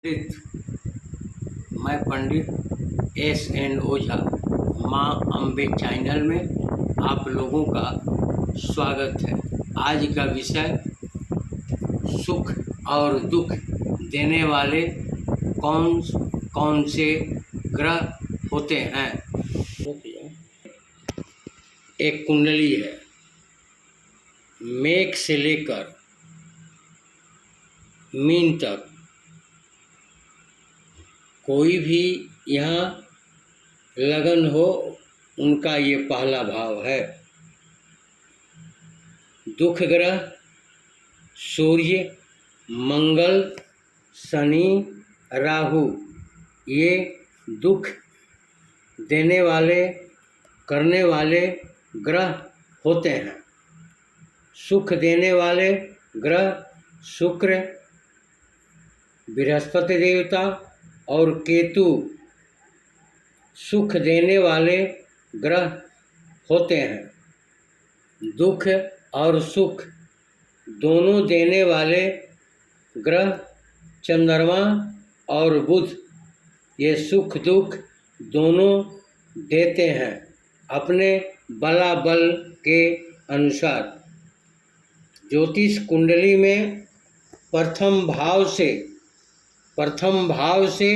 मैं पंडित S.N. ओझा माँ Ambe channel में आप लोगों का स्वागत है। आज का विषय सुख और दुख देने वाले कौन कौन से ग्रह होते हैं। एक कुंडली है, मेष से लेकर मीन तक। कोई भी यहाँ लगन हो, उनका ये पहला भाव है। दुख ग्रह सूर्य, मंगल, शनि, राहु, ये दुख देने वाले करने वाले ग्रह होते हैं। सुख देने वाले ग्रह शुक्र, बृहस्पति देवता और केतु सुख देने वाले ग्रह होते हैं। दुख और सुख दोनों देने वाले ग्रह चंद्रमा और बुध, ये सुख दुख दोनों देते हैं अपने बलाबल के अनुसार। ज्योतिष कुंडली में प्रथम भाव से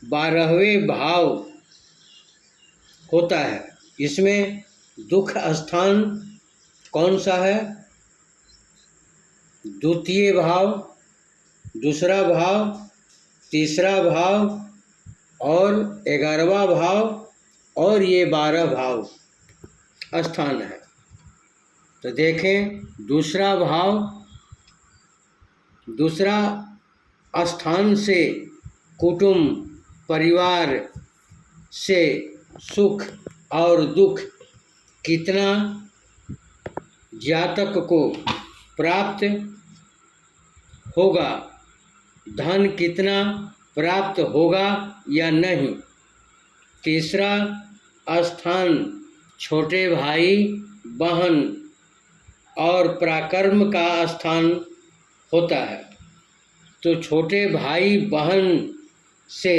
12वें भाव होता है। इसमें दुख स्थान कौन सा है? द्वितीय भाव, दूसरा भाव, तीसरा भाव और 11वां भाव और ये 12 भाव स्थान है। तो देखें, दूसरा स्थान से कुटुंब परिवार से सुख और दुख कितना जातक को प्राप्त होगा, धन कितना प्राप्त होगा या नहीं। तीसरा स्थान छोटे भाई बहन और पराक्रम का स्थान होता है। तो छोटे भाई बहन से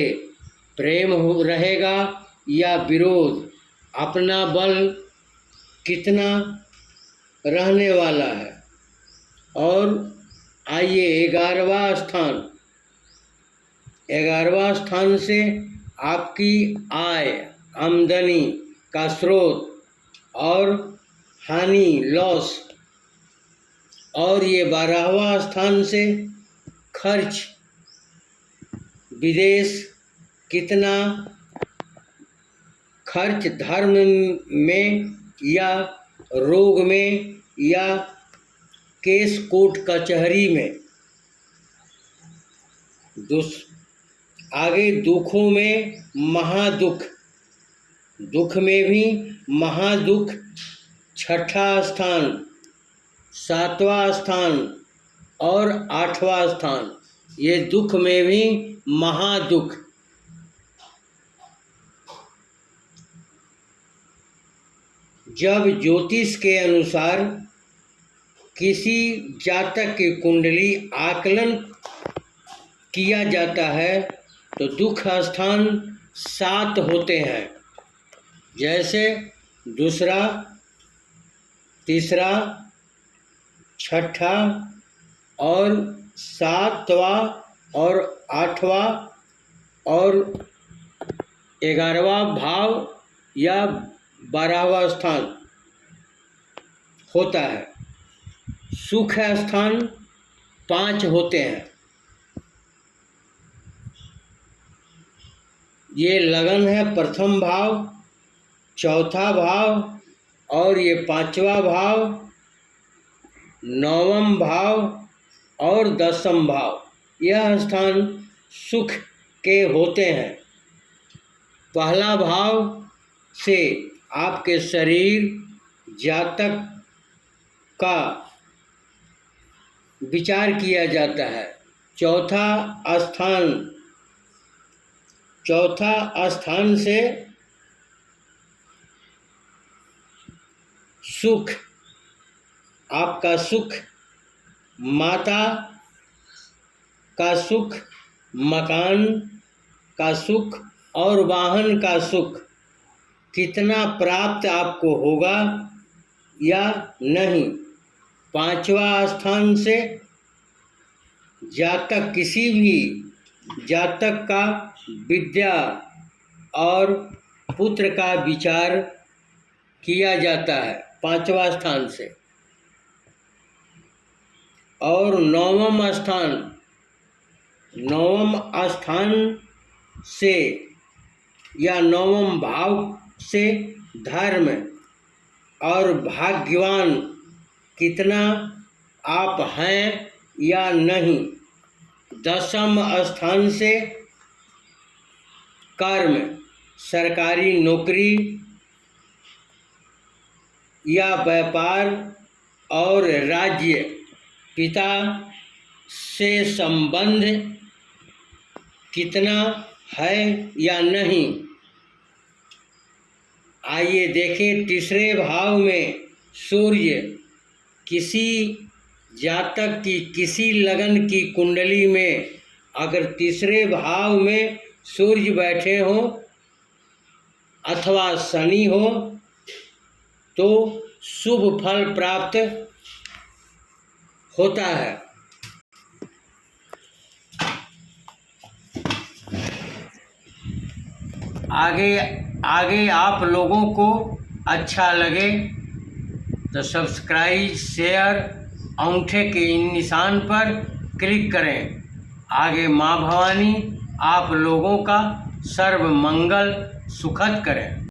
प्रेम रहेगा या विरोध, अपना बल कितना रहने वाला है। और आइए 11वां स्थान से आपकी आय आमदनी का स्रोत और हानि लॉस। और ये 12वां स्थान से खर्च, विदेश कितना खर्च, धर्म में या रोग में या केस कोर्ट कचहरी में। आगे दुखों में महादुख, दुख में भी महादुख 6ठा स्थान, 7वां स्थान और 8वां स्थान, ये दुख में भी महादुख। जब ज्योतिष के अनुसार किसी जातक की कुंडली आकलन किया जाता है तो दुख स्थान 7 होते हैं। जैसे दूसरा, तीसरा, 6ठा और 7वां और 8वां और 11वां भाव या 12वां स्थान होता है। सुख स्थान 5 होते हैं। ये लगन है प्रथम भाव, चौथा भाव और ये 5वां भाव, 9वां भाव और 10वां भाव। यह स्थान सुख के होते हैं। पहला भाव से आपके शरीर जातक का विचार किया जाता है। चौथा स्थान से सुख, आपका सुख, माता का सुख, मकान का सुख और वाहन का सुख कितना प्राप्त आपको होगा या नहीं। पांचवा स्थान से जातक, किसी भी जातक का विद्या और पुत्र का विचार किया जाता है पांचवा स्थान से। और नवम स्थान से या नवम भाव से धर्म और भाग्यवान कितना आप हैं या नहीं। दसम स्थान से कर्म, सरकारी नौकरी या व्यापार और राज्य, पिता से संबंध कितना है या नहीं। आइए देखें तीसरे भाव में सूर्य, किसी जातक की किसी लगन की कुंडली में अगर तीसरे भाव में सूर्य बैठे हों अथवा शनि हो तो शुभ फल प्राप्त होता है। आगे आप लोगों को अच्छा लगे तो सब्सक्राइब, शेयर, अंगूठे के इन निशान पर क्लिक करें। आगे माँ भवानी आप लोगों का सर्व मंगल सुखद करें।